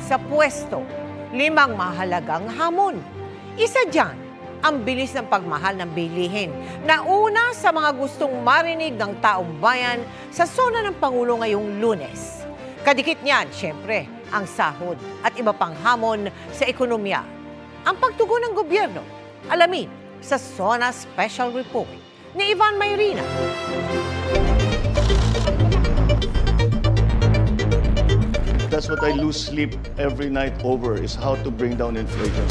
sa pwesto, 5 mahalagang hamon. Isa dyan, ang bilis ng pagmahal ng bilihin na una sa mga gustong marinig ng taong bayan sa sona ng Pangulo ngayong Lunes. Kadikit niyan, syempre, ang sahod at iba pang hamon sa ekonomiya. Ang pagtugon ng gobyerno, alamin sa Sona Special Report ni Ivan Mayrina. That's what I lose sleep every night over, is how to bring down inflation.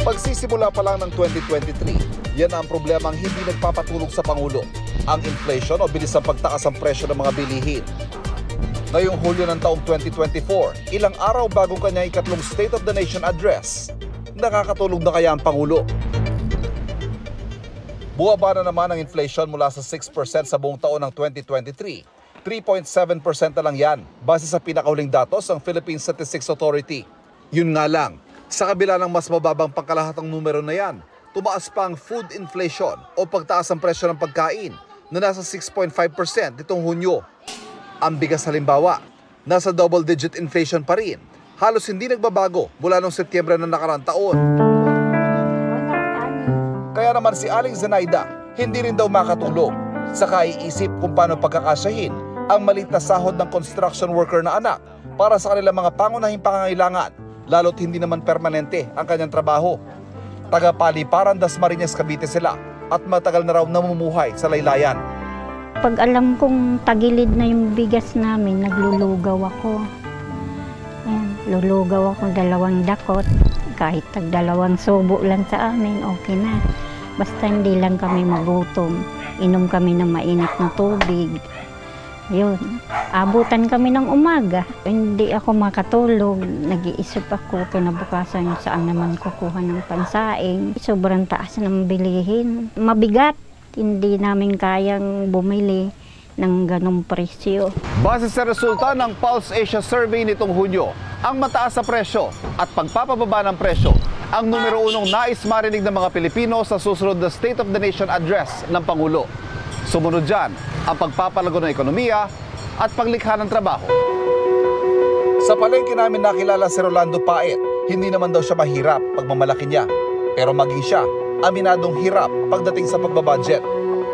Pagsisimula pa lang ng 2023, yan ang problemang hindi nagpapatulog sa Pangulo. Ang inflation o bilis ng pagtaas ng presyo ng mga bilihin. Ngayong Hulyo ng taong 2024, ilang araw bago kanyang ikatlong State of the Nation address, nakakatulog na kaya ang Pangulo? Buwaba na naman ang inflation mula sa 6% sa buong taon ng 2023. 3.7% na lang yan, base sa pinakahuling datos ng Philippine Statistics Authority. Yun nga lang, sa kabila ng mas mababang pangkalahatang numero na yan, tumaas pa ang food inflation o pagtaas ng presyo ng pagkain na nasa 6.5% nitong Hunyo. Ang bigas halimbawa, nasa double-digit inflation pa rin. Halos hindi nagbabago mula noong Setyembre ng nakaraang taon. Kaya naman si Aling Zenaida, hindi rin daw makatulog sa kaiisip kung paano pagkakasyahin ang maliit na sahod ng construction worker na anak para sa kanilang mga pangunahing pangangailangan, lalo't hindi naman permanente ang kanyang trabaho. Taga-Paliparan, Dasmariñas, Cavite sila at matagal na raw namumuhay sa laylayan. Pag alam kong tagilid na yung bigas namin, naglulugaw ako. Ayan, lulugaw ako 2 dakot. Kahit tag 2 subo lang sa amin, okay na. Basta hindi lang kami magutom. Inom kami ng mainit na tubig. Yun, abutan kami ng umaga. Hindi ako makatulog. Nag-iisip ako kinabukasan saan naman kukuha ng pansaing. Sobrang taas ng bilihin. Mabigat. Hindi namin kayang bumili ng ganong presyo. Base sa resulta ng Pulse Asia Survey nitong Hunyo, ang mataas sa presyo at pagpapababa ng presyo ang numero 1 nais marinig ng mga Pilipino sa susunod na State of the Nation address ng Pangulo. Sumunod dyan ang pagpapalago ng ekonomiya at paglikha ng trabaho. Sa palengke namin nakilala si Rolando Paet, hindi naman daw siya mahirap pagmamalaki niya. Pero maging siya, aminadong hirap pagdating sa pagbabudget.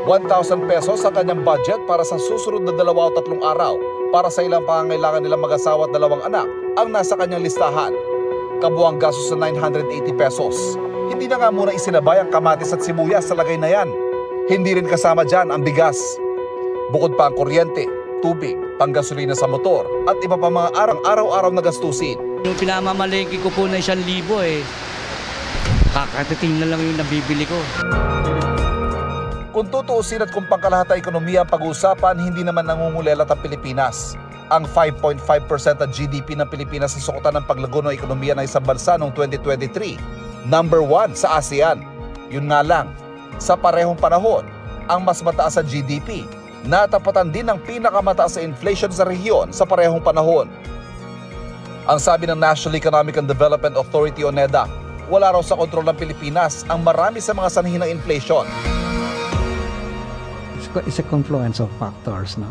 1,000 pesos ang kanyang budget para sa susunod na 2 o 3 araw para sa ilang pangangailangan nilang mag-asawa at 2 anak ang nasa kanyang listahan. Kabuang gastos na 980 pesos. Hindi na nga muna isinabay ang kamatis at sibuyas sa lagay na yan. Hindi rin kasama dyan ang bigas. Bukod pa ang kuryente, tubig, panggasolina sa motor at iba pa mga araw-araw na gastusin. Yung pinamamalengke ko po na 1,000 eh. Kakatiting na lang yung nabibili ko. Kung tutuusin at kung pangkalahatan ekonomiya ang pag-uusapan, hindi naman nangungulelat ang Pilipinas. Ang 5.5% ng GDP ng Pilipinas sa sukutan ng paglago ng ekonomiya ng isang bansa noong 2023. Number 1 sa ASEAN. Yun nga lang, sa parehong panahon, ang mas mataas sa GDP, natapatan din ang pinakamataas sa inflation sa rehiyon sa parehong panahon. Ang sabi ng National Economic and Development Authority o NEDA, wala raw sa kontrol ng Pilipinas ang marami sa mga sanhi ng inflation. It's a confluence of factors, no?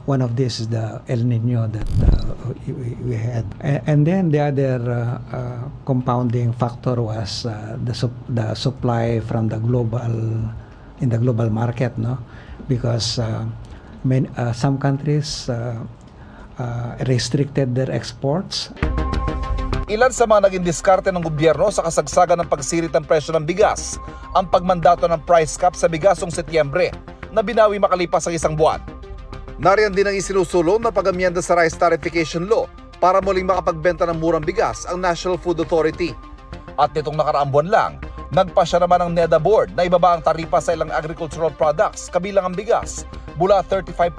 One of this is the El Nino that we had, and then the other compounding factor was the supply from the global market, no? Because some countries restricted their exports. Ilan sa mga naging diskarte ng gobyerno sa kasagsagan ng pagsirit ng presyo ng bigas, ang pagmandato ng price cap sa bigas noong Setyembre na binawi makalipas ang 1 buwan. Nariyan din ang isinusulong na pag-amyenda sa Rice Tarification Law para muling makapagbenta ng murang bigas ang National Food Authority. At nitong nakaraang buwan lang, nagpasya naman ang NEDA Board na ibaba ang taripa sa ilang agricultural products kabilang ang bigas mula 35%,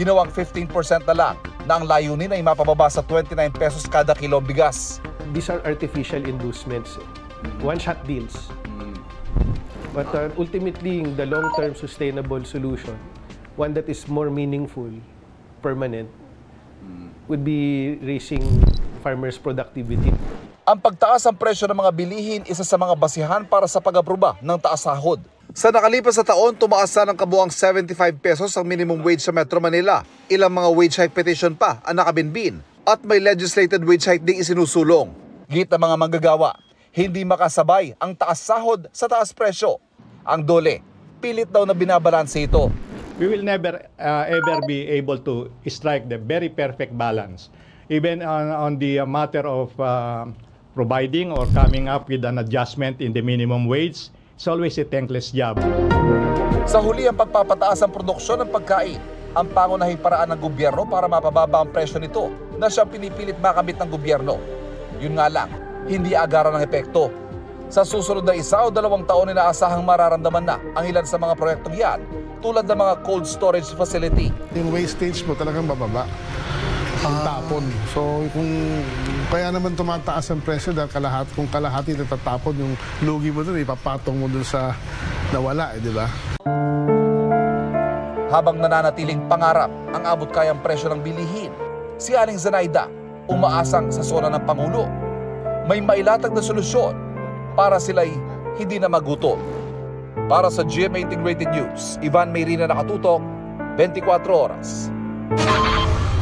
ginawang 15% na lang, na ang layunin ay mapababa sa 29 pesos kada kilo bigas. These are artificial inducements, one-shot deals. But ultimately, the long-term sustainable solution, one that is more meaningful, permanent, would be raising farmers' productivity. Ang pagtaas ng presyo ng mga bilihin isa sa mga basihan para sa pag-aproba ng taas sahod. Sa nakalipas na taon, tumaas na ng kabuang 75 pesos ang minimum wage sa Metro Manila. Ilang mga wage hike petition pa ang nakabinbin at may legislated wage hike ding isinusulong. Git ng mga manggagawa, hindi makasabay ang taas sahod sa taas presyo. Ang DOLE, pilit daw na binabalanse ito. We will never ever be able to strike the very perfect balance. Even on the matter of providing or coming up with an adjustment in the minimum wage, it's always a thankless job. Sa huli ang pagpapataas ng produksyon ng pagkain, ang pangunahing paraan ng gobyerno para mapababa ang presyo nito na siyang pinipilit makamit ng gobyerno. Yun nga lang, hindi agaran ng epekto. Sa susunod na 1 o 2 taon inaasahang mararamdaman na ang ilan sa mga proyektong yan tulad ng mga cold storage facility. Yung wastage mo talagang bababa. Yung tapon. So kaya naman tumataas ang presyo dahil kung kalahati natatapon, yung lugi mo doon, ipapatong mo doon sa nawala, di ba? Habang nananatiling pangarap ang abot kayang presyo ng bilihin, si Aling Zenaida umaasang sa zona ng Pangulo. May mailatag na solusyon para sila'y hindi na magutom. Para sa GMA Integrated News, Ivan Mayrina, nakatutok, 24 oras.